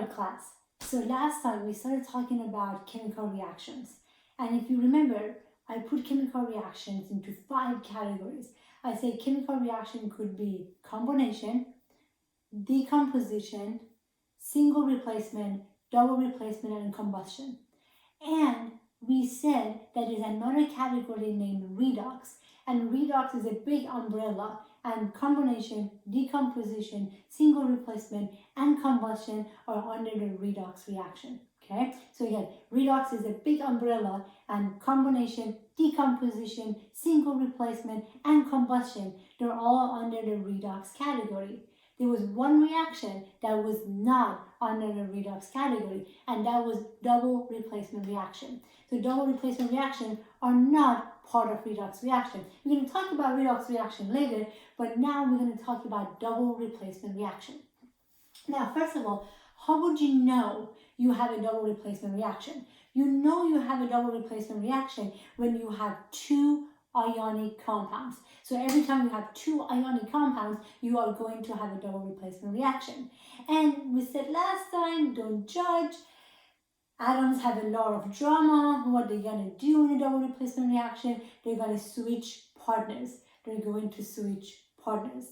our class. So last time we started talking about chemical reactions. And if you remember, I put chemical reactions into 5 categories. I say chemical reaction could be combination, decomposition, single replacement, double replacement, and combustion. And we said that there's another category named redox. And redox is a big umbrella, and combination, decomposition, single replacement, and combustion are under the redox reaction. Okay, so again, redox is a big umbrella, and combination, decomposition, single replacement, and combustion, they're all under the redox category. There was one reaction that was not under the redox category, and that was double replacement reaction. So double replacement reaction are not part of redox reaction. We're going to talk about redox reaction later, but now we're going to talk about double replacement reaction. Now, first of all, how would you know you have a double replacement reaction? You know you have a double replacement reaction when you have 2 ionic compounds. So every time you have 2 ionic compounds, you are going to have a double replacement reaction. And we said last time, don't judge. Atoms have a lot of drama. What they're going to do in a double replacement reaction, they're going to switch partners. They're going to switch partners.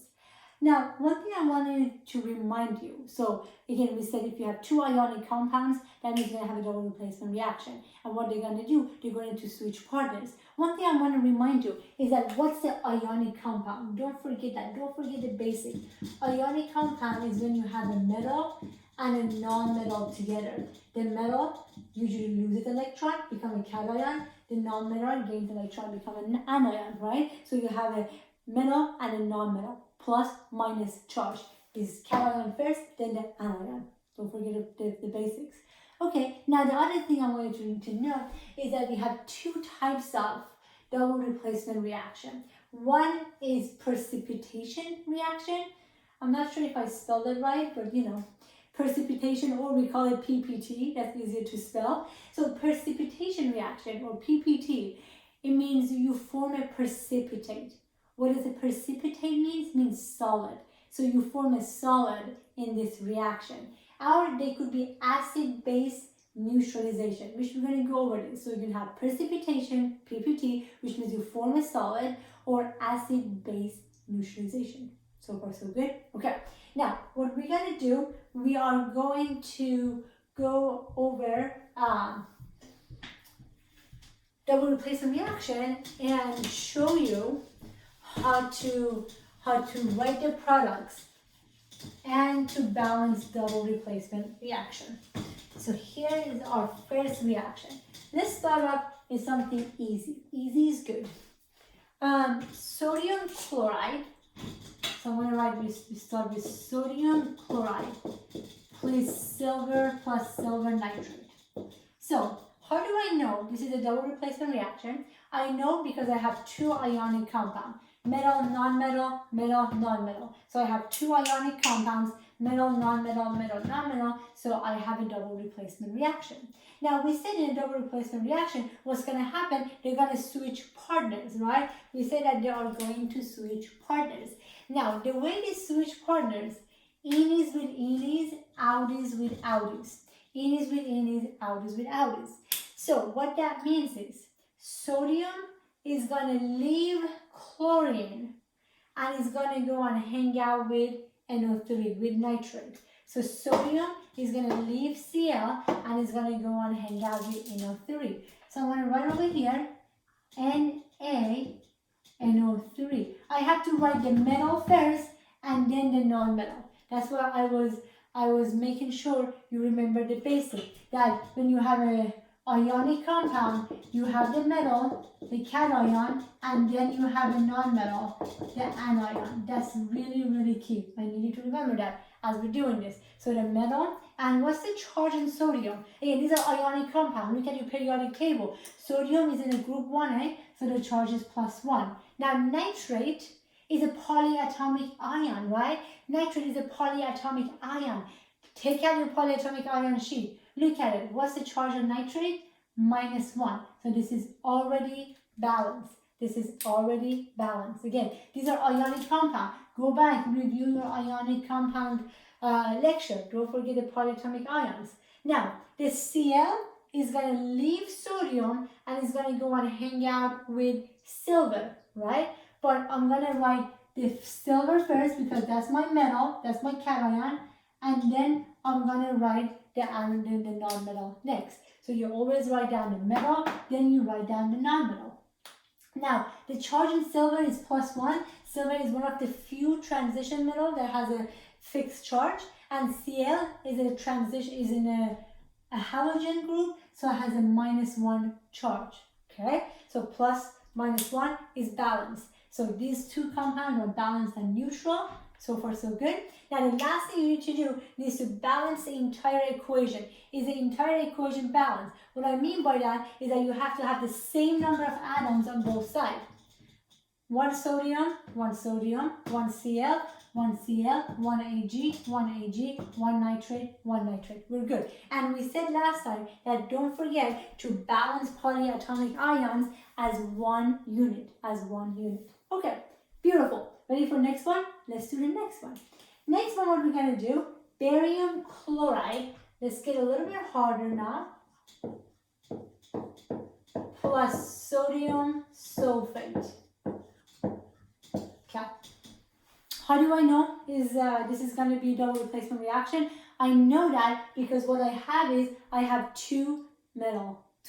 Now, one thing I wanted to remind you, so again, we said if you have 2 ionic compounds, that means you're going to have a double replacement reaction. And what they're going to do, they're going to switch partners. One thing I want to remind you is that what's the ionic compound? Don't forget that. Don't forget the basic. Ionic compound is when you have a metal and a non-metal together. The metal usually loses electron, become a cation. The non-metal gains electron, become an anion, right? So you have a metal and a non-metal, plus minus charge. Is cation first, then the anion. Don't forget the basics. Okay, now the other thing I wanted you to know is that we have 2 types of double replacement reaction. One is precipitation reaction. I'm not sure if I spelled it right, but you know, precipitation, or we call it PPT, that's easier to spell. So precipitation reaction, or PPT, it means you form a precipitate. What does a precipitate mean? It means solid. So you form a solid in this reaction. Or they could be acid-base neutralization, which we're going to go over this. So you can have precipitation, PPT, which means you form a solid, or acid-base neutralization. So far, so good? Okay. Now, what we're going to do, we are going to go over double replacement reaction and show you how to write the products and to balance double replacement reaction. So here is our first reaction. Let's start off with something easy. Easy is good. Sodium chloride. So I'm going to write, we start with sodium chloride plus silver nitrate. So how do I know this is a double replacement reaction? I know because I have 2 ionic compounds. Metal, non-metal, metal, non-metal. So I have 2 ionic compounds, metal, non-metal, metal, non-metal. So I have a double replacement reaction. Now we said in a double replacement reaction, what's going to happen? They're going to switch partners, right? We said that they are going to switch partners. Now the way they switch partners, inis with inis, outis with outis. Inis with inis, outis with outis. So what that means is sodium is going to leave chlorine and is going to go and hang out with NO3, with nitrate. So sodium is going to leave Cl and is going to go and hang out with NO3. So I'm going to write over here NaNO3. I have to write the metal first and then the non-metal. That's why I was making sure you remember the basic, that when you have a ionic compound, you have the metal, the cation, and then you have a non-metal, the anion. That's really, really key. I need you to remember that as we're doing this. So the metal, and what's the charge in sodium? Again, these are ionic compounds. Look at your periodic table. Sodium is in a group 1A, so the charge is +1. Now nitrate is a polyatomic ion, right? Nitrate is a polyatomic ion. Take out your polyatomic ion sheet. Look at it. What's the charge of nitrate? -1. So this is already balanced. This is already balanced. Again, these are ionic compounds. Go back, review your ionic compound lecture. Don't forget the polyatomic ions. Now, the Cl is going to leave sodium and is going to go and hang out with silver, right? But I'm going to write the silver first because that's my metal, that's my cation, and then I'm going to write the non-metal next. So you always write down the metal, then you write down the non-metal. Now, the charge in silver is +1. Silver is one of the few transition metal that has a fixed charge, and Cl is in a halogen group, so it has a -1 charge. Okay, so plus -1 is balanced. So these two compounds are balanced and neutral. So far, so good. Now, the last thing you need to do is to balance the entire equation. Is the entire equation balanced? What I mean by that is that you have to have the same number of atoms on both sides. One sodium, one Cl, one Cl, one Ag, one Ag, one nitrate, one nitrate. We're good. And we said last time that don't forget to balance polyatomic ions as one unit, Okay, beautiful. Ready for next one? Let's do the next one. Next one, what we're going to do, barium chloride. Let's get a little bit harder now. Plus sodium sulfate. Okay. How do I know this is going to be a double replacement reaction? I know that because what I have is I have two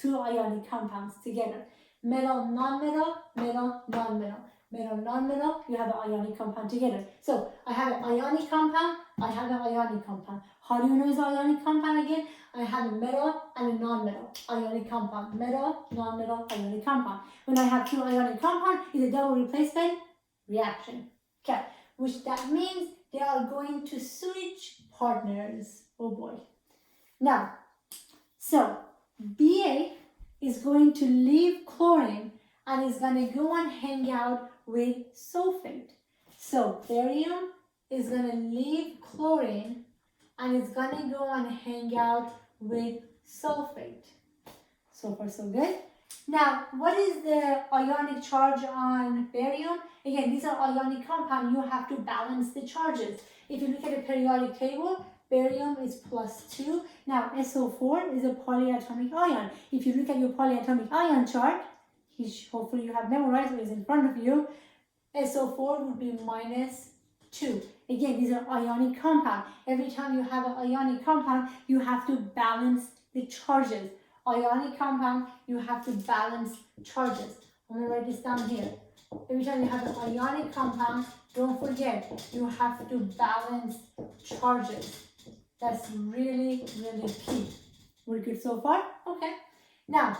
ionic compounds together. Metal, non-metal, metal, non-metal. Metal, non-metal, you have an ionic compound together. So I have an ionic compound, I have an ionic compound. How do you know it's an ionic compound again? I have a metal and a non-metal ionic compound. Metal, non-metal, ionic compound. When I have two ionic compounds, it's a double replacement reaction. Okay, which that means they are going to switch partners. Oh boy. Now, so Ba is going to leave chlorine and is going to go and hang out with sulfate. So barium is going to leave chlorine and it's going to go and hang out with sulfate. So far, so good. Now, what is the ionic charge on barium? Again, these are ionic compounds. You have to balance the charges. If you look at the periodic table, barium is +2. Now, SO4 is a polyatomic ion. If you look at your polyatomic ion chart, which hopefully you have memorized, what is in front of you, SO4 would be -2. Again, these are ionic compounds. Every time you have an ionic compound, you have to balance the charges. Ionic compound, you have to balance charges. I'm going to write this down here. Every time you have an ionic compound, don't forget, you have to balance charges. That's really, really key. We're good so far? Okay. Now,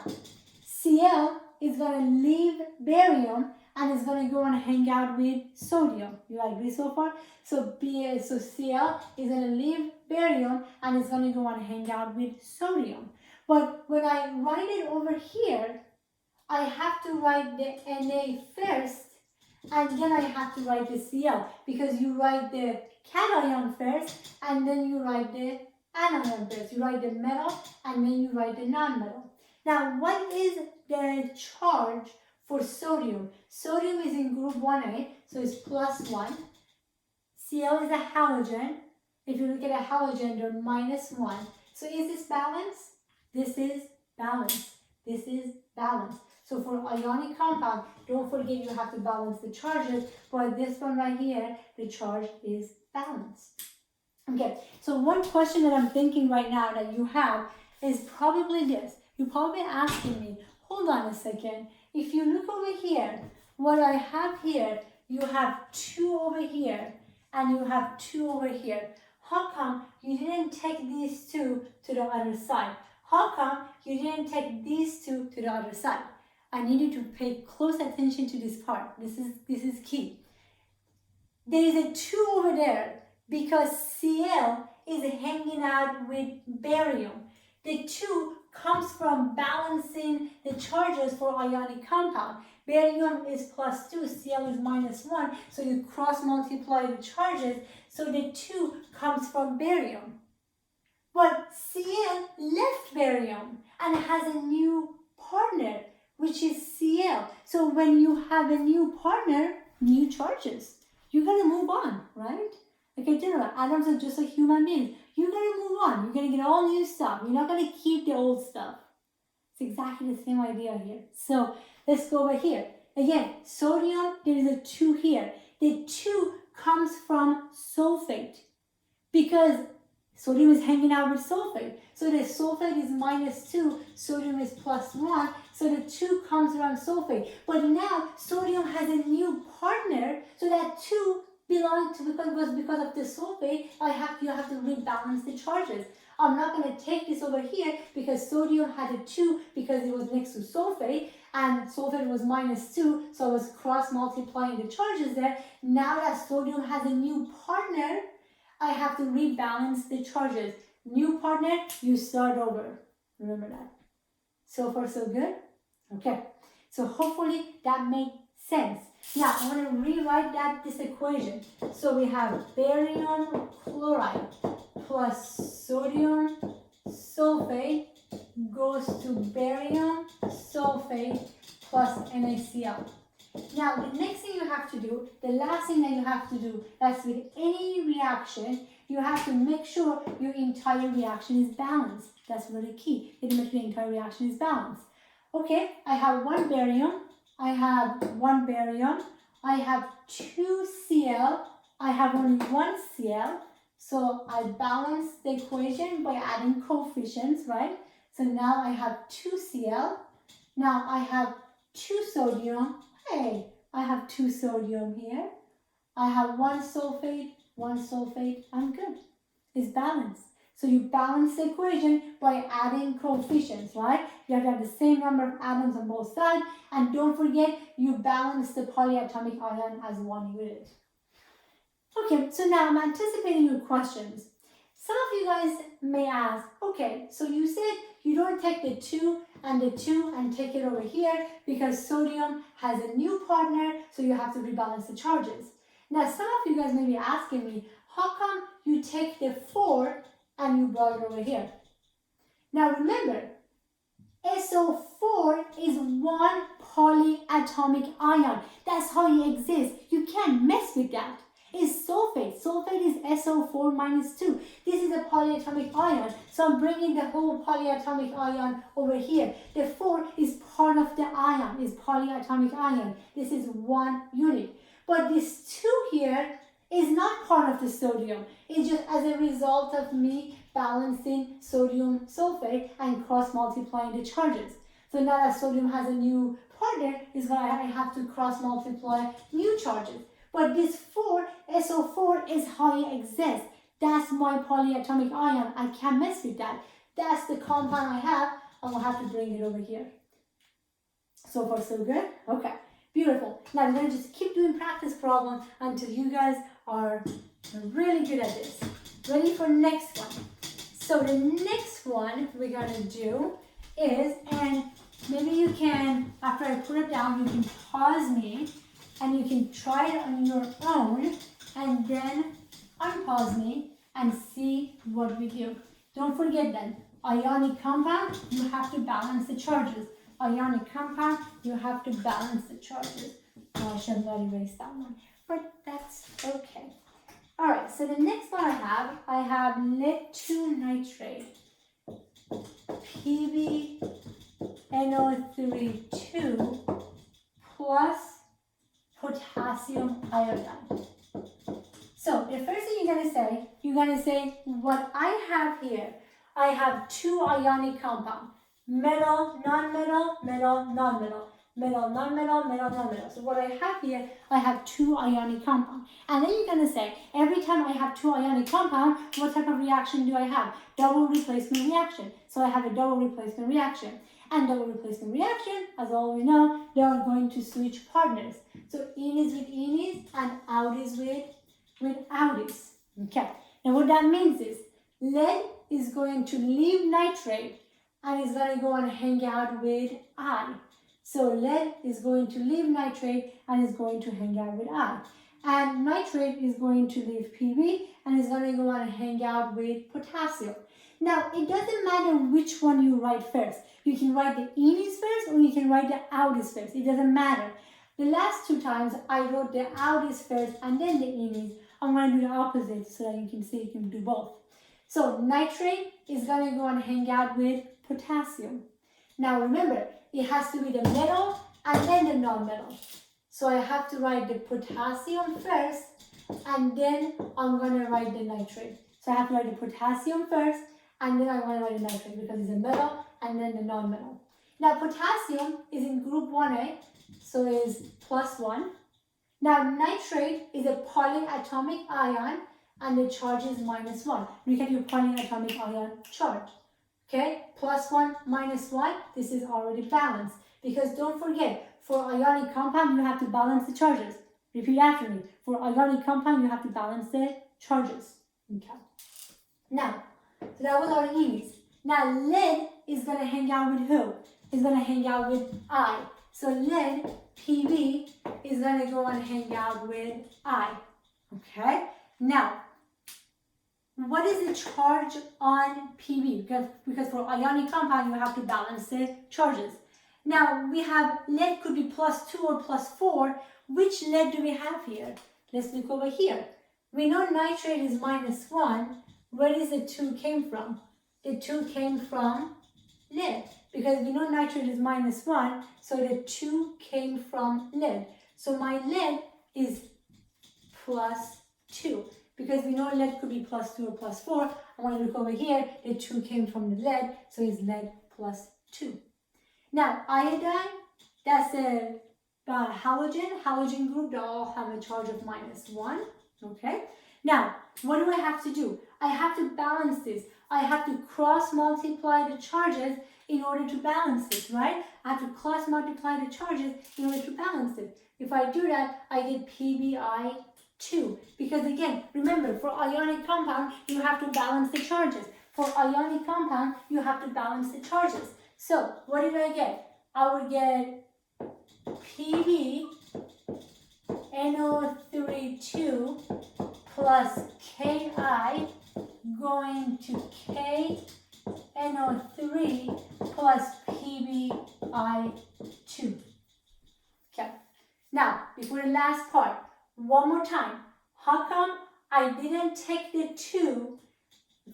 Cl is going to leave barium and is going to go and hang out with sodium. You agree so far? So Cl is going to leave barium and is going to go and hang out with sodium. But when I write it over here, I have to write the Na first and then I have to write the Cl because you write the cation first and then you write the anion first. You write the metal and then you write the non-metal. Now, what is the charge for sodium? Sodium is in group 1A, so it's +1. Cl is a halogen. If you look at a halogen, they're -1. So is this balanced? This is balanced. This is balanced. So for ionic compound, don't forget you have to balance the charges. But this one right here, the charge is balanced. Okay, so one question that I'm thinking right now that you have is probably this. You're probably asking me, hold on a second. If you look over here, what I have here, you have 2 over here and you have 2 over here. How come you didn't take these 2 to the other side? How come you didn't take these 2 to the other side? I need you to pay close attention to this part. This is key. There is a 2 over there because Cl is hanging out with barium. The 2 comes from balancing the charges for ionic compound. Barium is +2, Cl is -1, so you cross multiply the charges, so the 2 comes from barium. But Cl left barium and has a new partner, which is Cl. So when you have a new partner, new charges. You're going to move on, right? Okay, do that. Atoms are just like human beings. You're going to move on. You're going to get all new stuff. You're not going to keep the old stuff. It's exactly the same idea here. So let's go over here. Again, sodium, there is a 2 here. The 2 comes from sulfate because sodium is hanging out with sulfate. So the sulfate is -2, sodium is +1. So the 2 comes from sulfate. But now sodium has a new partner, so that 2 belongs to, because of the sulfate, you have to rebalance the charges. I'm not going to take this over here because sodium had a 2 because it was next to sulfate, and sulfate was -2, so I was cross-multiplying the charges there. Now that sodium has a new partner, I have to rebalance the charges. New partner, you start over. Remember that. So far, so good? Okay. So hopefully that made sense. Now, I'm going to rewrite this equation. So we have barium chloride plus sodium sulfate goes to barium sulfate plus NaCl. Now, the next thing you have to do, the last thing that you have to do, that's with any reaction, you have to make sure your entire reaction is balanced. That's really key. You have to make sure the entire reaction is balanced. Okay, I have 1 barium, I have 1 barium, I have 2 Cl, I have only 1 Cl, so I balance the equation by adding coefficients, right? So now I have 2 Cl, now I have 2 sodium, hey, I have 2 sodium here, I have 1 sulfate, I'm good, it's balanced. So you balance the equation by adding coefficients, right? You have to have the same number of atoms on both sides. And don't forget, you balance the polyatomic ion as 1 unit. Okay, so now I'm anticipating your questions. Some of you guys may ask, okay, so you said you don't take the 2 and take it over here because sodium has a new partner, so you have to rebalance the charges. Now, some of you guys may be asking me, how come you take the 4 and you brought it over here? Now remember, SO4 is 1 polyatomic ion. That's how it exists. You can't mess with that. It's sulfate. Sulfate is SO4 -2. This is a polyatomic ion. So I'm bringing the whole polyatomic ion over here. The 4 is part of the ion, is polyatomic ion. This is 1 unit. But this 2 here is not part of the sodium. It's just as a result of me balancing sodium sulfate and cross-multiplying the charges. So now that sodium has a new partner, I have to cross-multiply new charges. But this 4, SO4, is how it exists. That's my polyatomic ion. I can't mess with that. That's the compound I have. I will have to bring it over here. So far, so good? Okay. Beautiful. Now we're going to just keep doing practice problem until you guys are really good at this. Ready for next one? So the next one we're going to do is, and maybe you can, after I put it down, you can pause me and you can try it on your own and then unpause me and see what we do. Don't forget then, ionic compound, you have to balance the charges. Ionic compound, you have to balance the charges. Oh, I should not erase that one, but that's okay. All right, so the next one I have lead 2 nitrate, PbNO3 2 plus potassium iodide. So the first thing you're gonna say what I have here. I have 2 ionic compounds. Metal, non-metal, metal, non-metal, metal, non-metal, metal, non-metal. So what I have here, I have 2 ionic compounds. And then you're going to say, every time I have 2 ionic compounds, what type of reaction do I have? Double replacement reaction. So I have a double replacement reaction. And double replacement reaction, as all we know, they are going to switch partners. So in is with inis and out is with outis. Okay. And what that means is, lead is going to leave nitrate and is going to go and hang out with I. So lead is going to leave nitrate and is going to hang out with I. And nitrate is going to leave Pb and is going to go and hang out with potassium. Now, it doesn't matter which one you write first. You can write the inis first or you can write the outis first. It doesn't matter. The last 2 times I wrote the outis first and then the inis. I'm going to do the opposite so that you can see you can do both. So nitrate is going to go and hang out with potassium. Now remember, it has to be the metal and then the non-metal. So I have to write the potassium first, and then I'm going to write the nitrate. So I have to write the potassium first, and then I'm going to write the nitrate because it's a metal and then the non-metal. Now potassium is in group 1A, so it is +1. Now nitrate is a polyatomic ion, and the charge is -1. Look at your polyatomic ion charge. Okay, +1, -1, this is already balanced. Because don't forget, for ionic compound, you have to balance the charges. Repeat after me. For ionic compound, you have to balance the charges. Okay. Now, so that was our E's. Now, lead is going to hang out with who? It's going to hang out with I. So lead, Pb, is going to go and hang out with I. Okay? Now, what is the charge on Pb? Because for ionic compound, you have to balance the charges. Now, we have lead could be +2 or +4. Which lead do we have here? Let's look over here. We know nitrate is -1. Where is the 2 came from? The 2 came from lead. Because we know nitrate is -1, so the 2 came from lead. So my lead is +2. Because we know lead could be +2 or +4. I want to look over here. The 2 came from the lead, so it's lead +2. Now, iodine, that's a halogen group. They all have a charge of -1. Okay. Now, what do I have to do? I have to balance this. I have to cross multiply the charges in order to balance this, right? I have to cross multiply the charges in order to balance it. If I do that, I get PbI2. Because again, remember, for ionic compound, you have to balance the charges. For ionic compound, you have to balance the charges. So, what did I get? I would get Pb NO3 2 plus Ki going to KNO3 plus PbI2. Okay. Now, before the last part, one more time. How come I didn't take the 2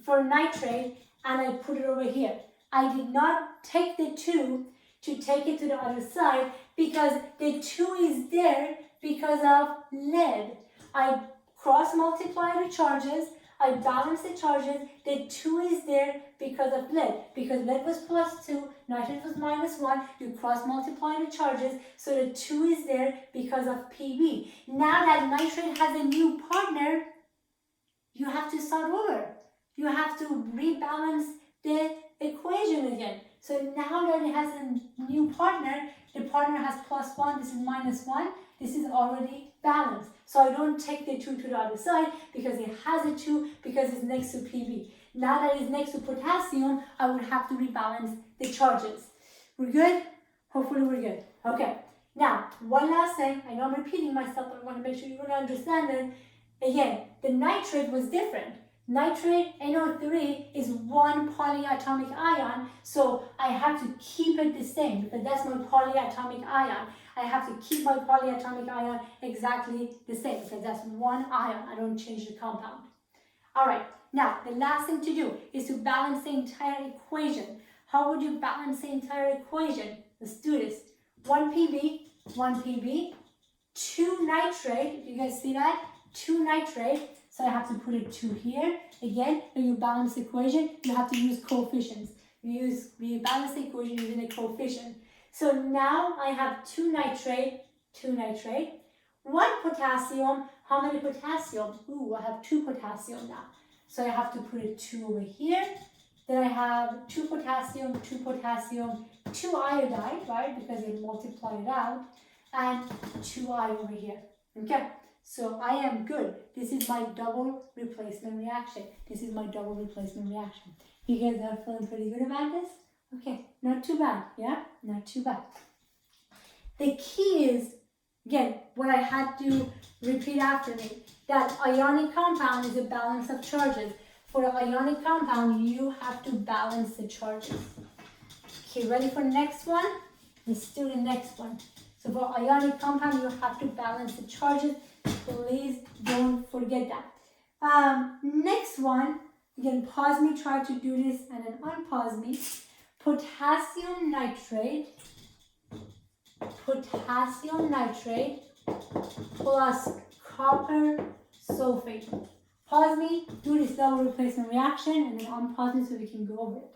for nitrate and I put it over here? I did not take the 2 to take it to the other side because the 2 is there because of lead. I cross multiply the charges, I balance the charges, the 2 is there because of lead. Because lead was +2, nitrate was -1, you cross multiply the charges, so the 2 is there because of Pb. Now that nitrate has a new partner, you have to start over. You have to rebalance the equation again. So now that it has a new partner, the partner has +1, this is -1, this is already balanced. So I don't take the 2 to the other side because it has a 2 because it's next to Pb. Now that it's next to potassium, I would have to rebalance the charges. We're good? Hopefully we're good. Okay. Now, one last thing. I know I'm repeating myself, but I want to make sure you really understand it. Again, the nitrate was different. Nitrate, NO3, is one polyatomic ion, so I have to keep it the same because that's my polyatomic ion. I have to keep my polyatomic ion exactly the same because that's one ion. I don't change the compound. All right, now the last thing to do is to balance the entire equation. How would you balance the entire equation? Let's do this. 1 Pb, 2 nitrate, if you guys see that, 2 nitrate. So I have to put a 2 here. Again, when you balance the equation, you have to use coefficients. We balance the equation using a coefficient. So now I have 2 nitrate, 1 potassium. How many potassium? Ooh, I have 2 potassium now. So I have to put a 2 over here. Then I have 2 potassium, 2 iodide, right? Because they multiply it out. And 2I over here. Okay? So I am good. This is my double replacement reaction. You guys are feeling pretty good about this? Okay, not too bad, yeah? Not too bad. The key is, again, what I had to repeat after me, that ionic compound is a balance of charges. For an ionic compound, you have to balance the charges. Okay, ready for the next one? Let's do the next one. So So for ionic compound, you have to balance the charges. Please don't forget that. Next one, again, pause me, try to do this, and then unpause me. Potassium nitrate plus copper sulfate. Pause me, do this double replacement reaction, and then unpause me so we can go over it.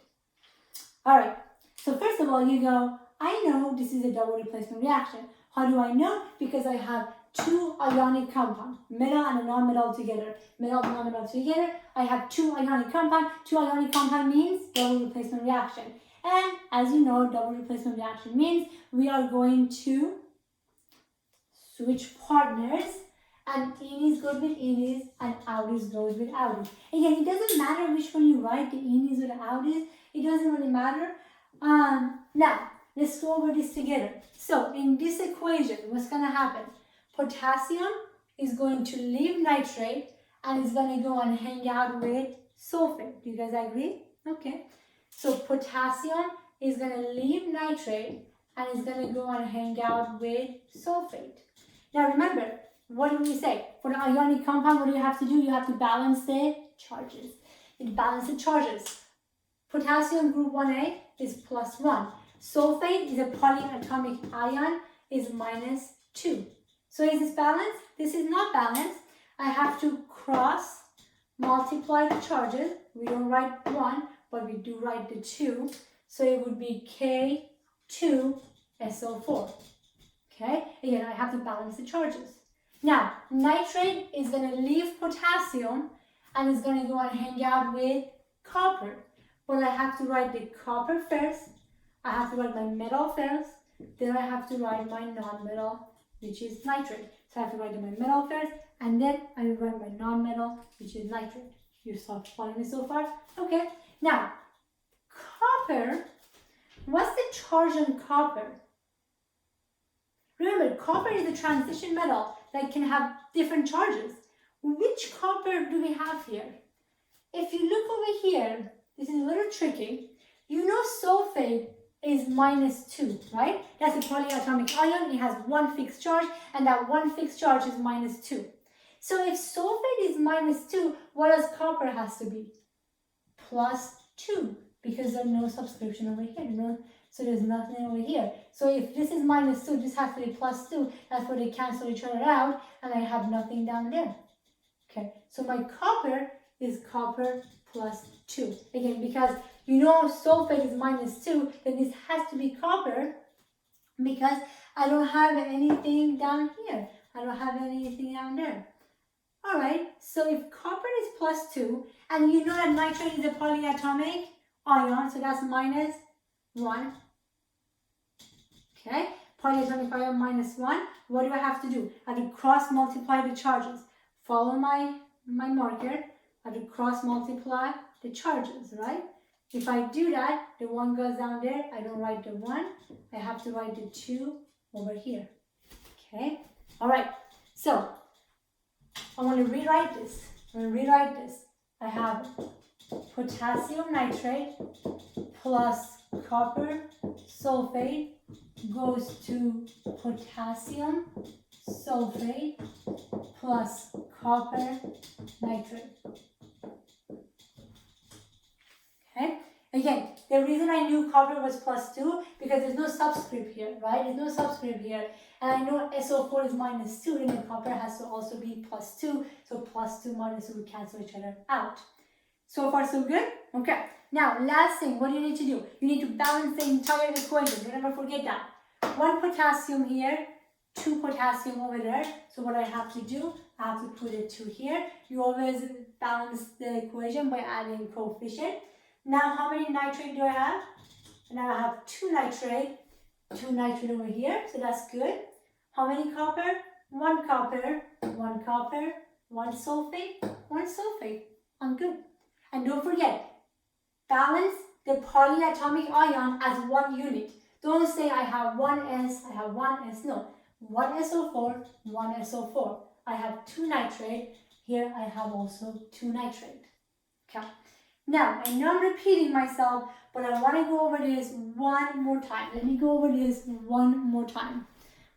Alright, so first of all, you go, I know this is a double replacement reaction. How do I know? Because I have two ionic compounds, metal and a non-metal together. Metal and non-metal together, I have two ionic compounds. Two ionic compound means double replacement reaction. And as you know, double replacement reaction means we are going to switch partners, and inis goes with inis and outies goes with outies. Again, it doesn't matter which one you write, the inis or the outies, it doesn't really matter. Now, let's go over this together. So, in this equation, what's going to happen? Potassium is going to leave nitrate and is going to go and hang out with sulfate. Do you guys agree? Okay. So, potassium is going to leave nitrate and is going to go and hang out with sulfate. Now, remember, what did we say? For the ionic compound, what do you have to do? You have to balance the charges. You balance the charges. Potassium group 1A is +1. Sulfate is a polyatomic ion, is -2. So is this balanced? This is not balanced. I have to cross multiply the charges. We don't write 1, but we do write the 2. So it would be K2SO4. Okay? Again, I have to balance the charges. Now, nitrate is going to leave potassium and is going to go and hang out with copper. But I have to write the copper first. I have to write my metal first. Then I have to write my non-metal, which is nitrate. So I have to write my metal first, and then I write my non-metal, which is nitrate. You start following me so far? Okay. Now, copper, what's the charge on copper? Remember, copper is a transition metal that can have different charges. Which copper do we have here? If you look over here, this is a little tricky. You know sulfate is -2, right? That's a polyatomic ion. It has one fixed charge, and that one fixed charge is -2. So if sulfate is -2, what does copper has to be? +2, because there's no subscription over here. So there's nothing over here. So if this is -2, this has to be +2. That's where they cancel each other out, and I have nothing down there. Okay, so my copper is copper +2. Again, because you know sulfate is -2, then this has to be copper, because I don't have anything down here. I don't have anything down there. Alright, so if copper is +2, and you know that nitrate is a polyatomic ion, so that's -1. Okay, polyatomic ion -1. What do I have to do? I have to cross multiply the charges. Follow my marker. I have to cross multiply the charges, right? If I do that, the 1 goes down there. I don't write the 1. I have to write the 2 over here. Okay? Alright, so I want to rewrite this. I have potassium nitrate plus copper sulfate goes to potassium sulfate plus copper nitrate. Okay? Again, the reason I knew copper was +2 because there's no subscript here, right? There's no subscript here. And I know SO4 is -2, and then copper has to also be +2. So +2 -2 would cancel each other out. So far, so good? Okay. Now, last thing, what do you need to do? You need to balance the entire equation. Don't ever forget that. 1 potassium here, 2 potassium over there. So what I have to do, I have to put a 2 here. You always balance the equation by adding coefficient. Now, how many nitrate do I have? Now I have 2 nitrate over here, so that's good. How many copper? 1 copper, 1 copper, 1 sulfate, 1 sulfate. I'm good. And don't forget, balance the polyatomic ion as 1 unit. Don't say I have 1s, I have 1s. No, 1 SO4, 1 SO4. I have 2 nitrate. Here I have also 2 nitrate. Okay. Now, I know I'm repeating myself, but I want to go over this one more time. Let me go over this one more time.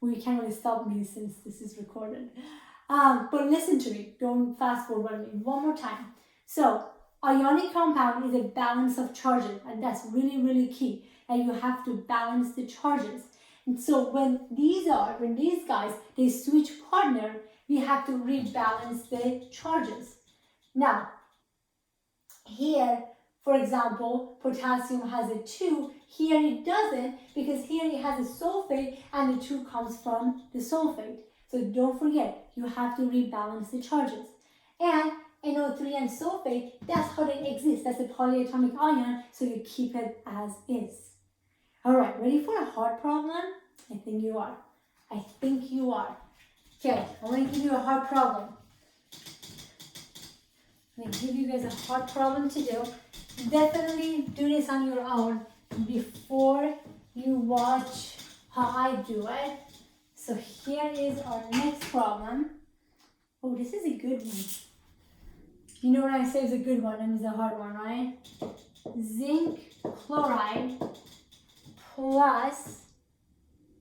We can't really stop me since this is recorded. But listen to me. Don't fast forward me. One more time. So, ionic compound is a balance of charges, and that's really, really key. And you have to balance the charges. And so when these guys, they switch partner, we have to rebalance the charges. Now, here, for example, potassium has a 2. Here it doesn't, because here it has a sulfate and the 2 comes from the sulfate. So don't forget, you have to rebalance the charges. And NO3 and sulfate, that's how they exist. That's a polyatomic ion, so you keep it as is. All right, ready for a hard problem? I think you are. I think you are. Okay, I'm going to give you a hard problem. I'm going to give you guys a hard problem to do. Definitely do this on your own before you watch how I do it. So here is our next problem. Oh, this is a good one. You know when I say it's a good one, that means a hard one, right? Zinc chloride plus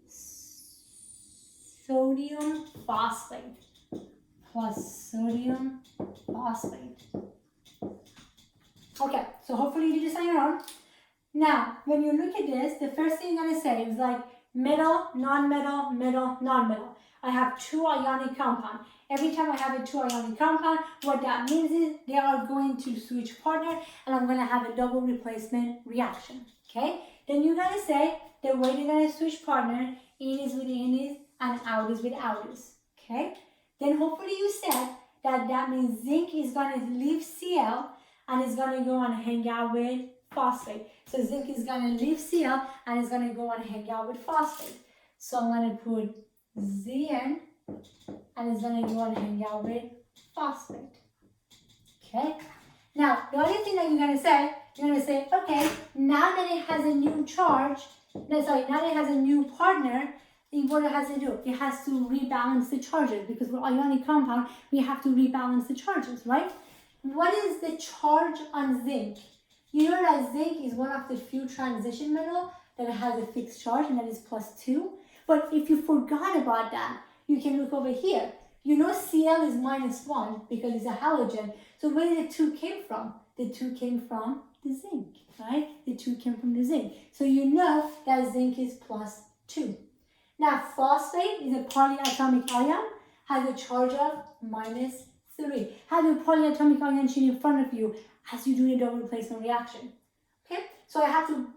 sodium phosphate. Okay, so hopefully you do this on your own. Now, when you look at this, the first thing you're going to say is like metal, non-metal, metal, non-metal. I have 2 ionic compound. Every time I have a 2 ionic compound, what that means is they are going to switch partner and I'm going to have a double replacement reaction. Okay? Then you're going to say the way they're going to switch partner, in is with in and out is with out is. Okay? Then hopefully you said that means zinc is going to leave Cl and is going to go and hang out with phosphate. So zinc is going to leave Cl and is going to go and hang out with phosphate. So I'm going to put Zn and it's going to go and hang out with phosphate. Okay? Now, the other thing that you're going to say, okay, now that it has a new charge, now that it has a new partner, what it has to do? It has to rebalance the charges because we're ionic compound, we have to rebalance the charges, right? What is the charge on zinc? You know that zinc is one of the few transition metals that has a fixed charge, and that is +2. But if you forgot about that, you can look over here. You know Cl is -1 because it's a halogen. So where did the 2 came from? The 2 came from the zinc, right? The 2 came from the zinc. So you know that zinc is +2. Now phosphate is a polyatomic ion, has a charge of -3. Have a polyatomic ion sheet in front of you as you do the double replacement reaction. Okay, so I have to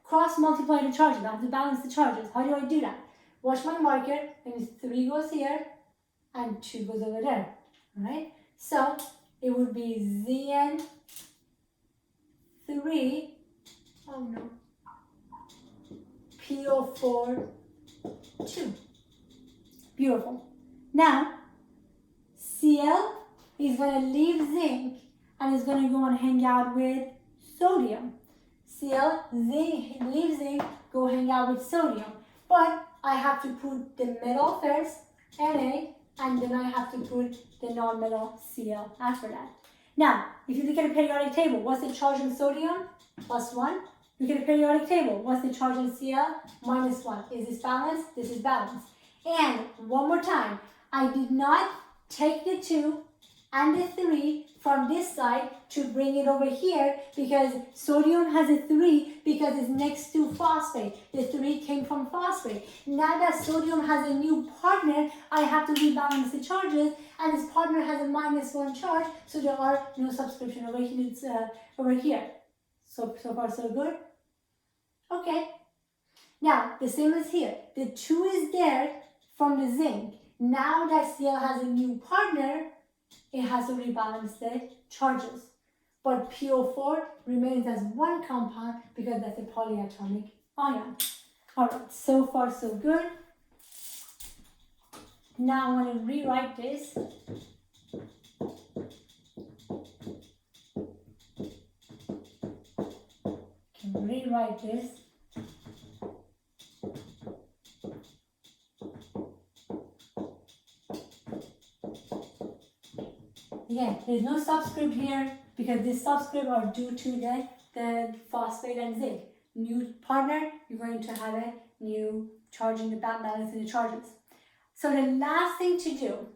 cross multiply the charges. I have to balance the charges. How do I do that? Watch my marker. That means 3 goes here and 2 goes over there. Alright? So it would be Zn3, oh no, PO4 2. Beautiful. Now Cl is going to leave zinc and is going to go and hang out with sodium. Cl, leave zinc, go hang out with sodium. But I have to put the metal first, Na, and then I have to put the non-metal Cl after that. Now, if you look at a periodic table, what's the charge on sodium? +1. Look at a periodic table. What's the charge on Cl? -1. Is this balanced? This is balanced. And one more time, I did not take the 2 and the 3 from this side to bring it over here because sodium has a 3 because it's next to phosphate. The 3 came from phosphate. Now that sodium has a new partner, I have to rebalance the charges, and this partner has a -1 charge, so there are no subscription over here. It's over here. So far so good? Okay. Now, the same as here. The 2 is there from the zinc. Now that Cl has a new partner, it has to rebalance the charges. But PO4 remains as one compound because that's a polyatomic ion. Alright, so far so good. Now I'm going to rewrite this. Rewrite this. Again, there's no subscript here because this subscript are due to the phosphate and zinc. new partner, you're going to have a new charge in the balance in the charges. So the last thing to do,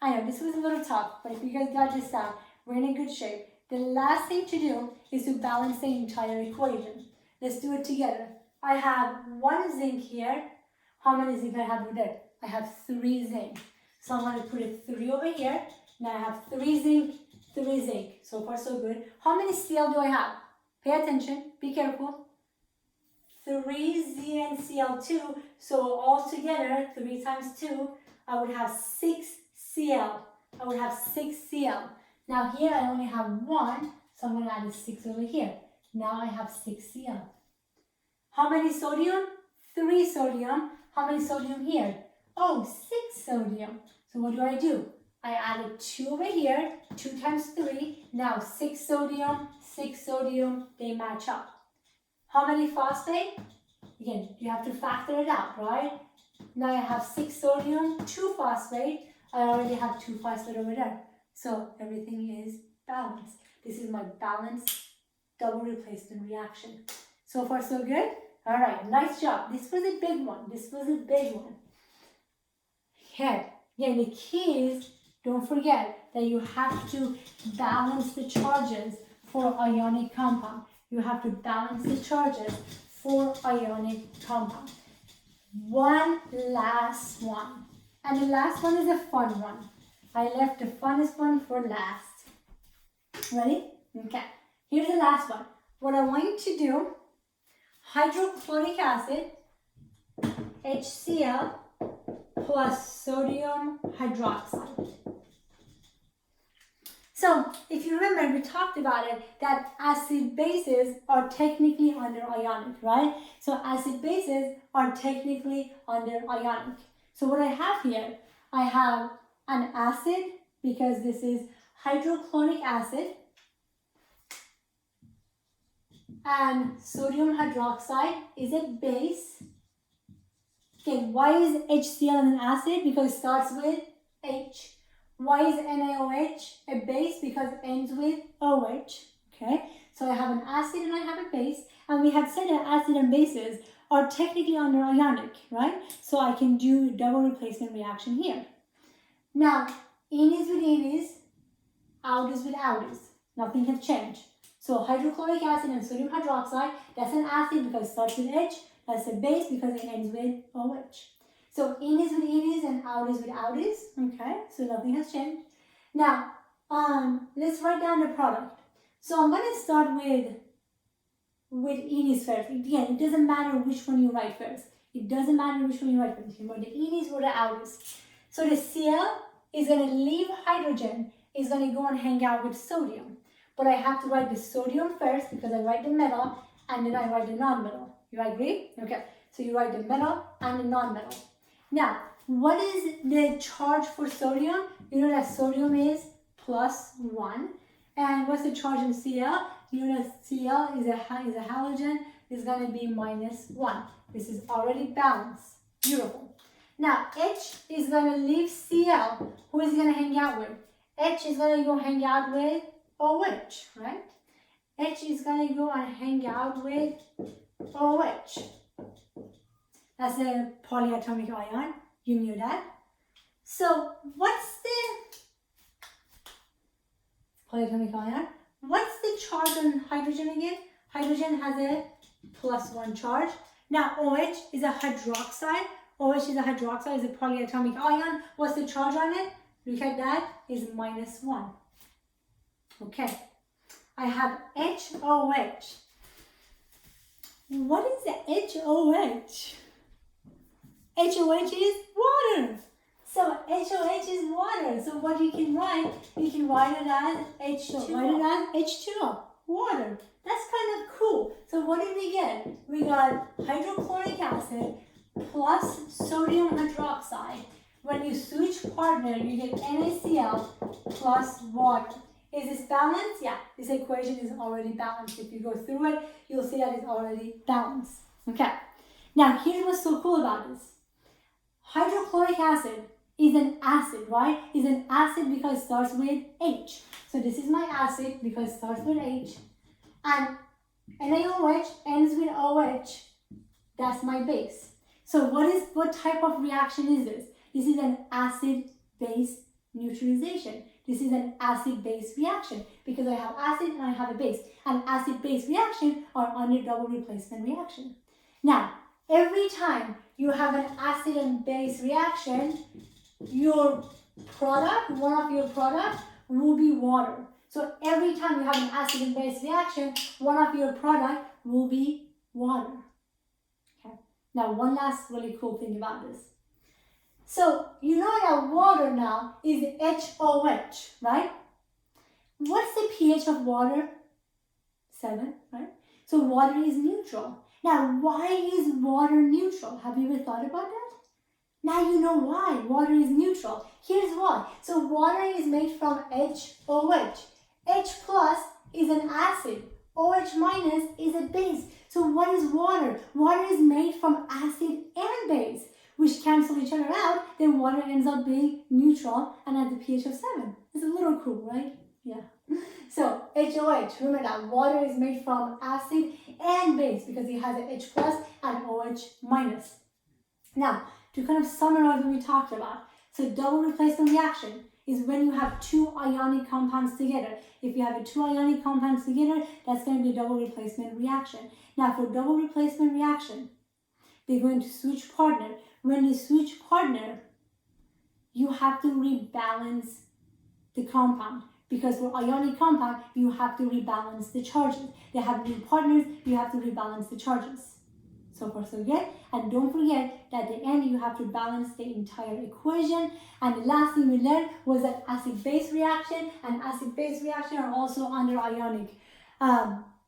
I know this was a little tough, but if you guys got this down, we're in a good shape. The last thing to do is to balance the entire equation. Let's do it together. I have 1 zinc here. How many zinc I have over there? I have 3 zinc. So I'm going to put a 3 over here. Now I have 3 zinc, 3 zinc. So far so good. How many Cl do I have? Pay attention. Be careful. 3 ZnCl2. So altogether, 3 times 2, I would have 6 Cl. I would have 6 Cl. Now here I only have 1, so I'm going to add a 6 over here. Now I have 6 Cl. How many sodium? 3 sodium. How many sodium here? Oh, 6 sodium. So what do? I added 2 over here, 2 times 3. Now 6 sodium, they match up. How many phosphate? Again, you have to factor it out, right? Now I have 6 sodium, 2 phosphate. I already have 2 phosphate over there. So everything is balanced. This is my balanced double replacement reaction. So far so good? All right, nice job. This was a big one. Okay, again, the key is, don't forget that you have to balance the charges for ionic compound. You have to balance the charges for ionic compound. One last one. And the last one is a fun one. I left the funnest one for last. Ready? Okay. Here's the last one. What I want you to do, hydrochloric acid, HCl plus sodium hydroxide. So, if you remember, we talked about it, that acid bases are technically under ionic, right? So, acid bases are technically under ionic. So, what I have here, I have an acid, because this is hydrochloric acid, and sodium hydroxide is a base. Okay, why is HCl an acid? Because it starts with H. Why is NaOH a base? Because it ends with OH. Okay, so I have an acid and I have a base, and we have said that acid and bases are technically under ionic, right? So I can do double replacement reaction here. Now, in is with in is, out is with out is. Nothing has changed. So hydrochloric acid and sodium hydroxide, that's an acid because it starts with H. That's a base because it ends with OH. So in is with in is and out is with out is. Okay, so nothing has changed. Now, let's write down the product. So I'm going to start with in is first. Again, it doesn't matter which one you write first. You can write the in is or the out is. So the Cl is going to leave hydrogen, is going to go and hang out with sodium. But I have to write the sodium first because I write the metal and then I write the non-metal. You agree? Okay. So you write the metal and the non-metal. Now, what is the charge for sodium? You know that sodium is +1. And what's the charge in Cl? You know that Cl is a halogen. It's going to be -1. This is already balanced. Beautiful. Now, H is going to leave Cl. Who is going to hang out with? H is going to go hang out with OH, right? H is going to go and hang out with OH. That's a polyatomic ion. You knew that. So, what's the polyatomic ion? What's the charge on hydrogen again? Hydrogen has a +1 charge. Now, OH is a hydroxide. OH is a hydroxide, is a polyatomic ion. What's the charge on it? Look at that, is -1. Okay, I have HOH. What is the HOH? HOH is water. So HOH is water. So what you can write it as H2O. Write it as H2O, water. That's kind of cool. So what did we get? We got hydrochloric acid plus sodium hydroxide. When you switch partner, you get NaCl plus water. Is this balanced? Yeah, this equation is already balanced. If you go through it, you'll see that it's already balanced. Okay, now here's what's so cool about this. Hydrochloric acid is an acid, right? Is an acid because it starts with H. So this is my acid because it starts with H. And NaOH ends with OH. That's my base. So what type of reaction is this? This is an acid-base neutralization. This is an acid-base reaction because I have acid and I have a base. And acid-base reaction are under double replacement reaction. Now, every time you have an acid and base reaction, your product, one of your products will be water. So every time you have an acid and base reaction, one of your product will be water. Okay. Now, one last really cool thing about this. So you know that water now is HOH, right? What's the pH of water? 7, right? So water is neutral. Now, why is water neutral? Have you ever thought about that? Now you know why water is neutral. Here's why. So water is made from HOH. H plus is an acid. OH minus is a base. So what is water? Water is made from acid and base, which cancel each other out. Then water ends up being neutral and at the pH of 7. It's a little cool, right? Yeah. So HOH, remember that water is made from acid and base because it has an H plus and OH minus. Now, to kind of summarize what we talked about, so double replacement reaction is when you have two ionic compounds together. If you have two ionic compounds together, that's going to be a double replacement reaction. Now, for double replacement reaction, they're going to switch partner. When they switch partner, you have to rebalance the compound. Because for ionic compound, you have to rebalance the charges. They have new partners, you have to rebalance the charges. So far, so good. And don't forget that at the end, you have to balance the entire equation. And the last thing we learned was that acid-base reaction and acid-base reaction are also under ionic.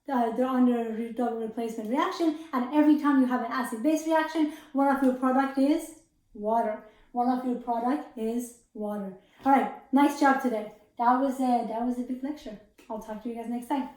They're under double replacement reaction. And every time you have an acid-base reaction, one of your product is water. One of your product is water. All right, nice job today. That was a big lecture. I'll talk to you guys next time.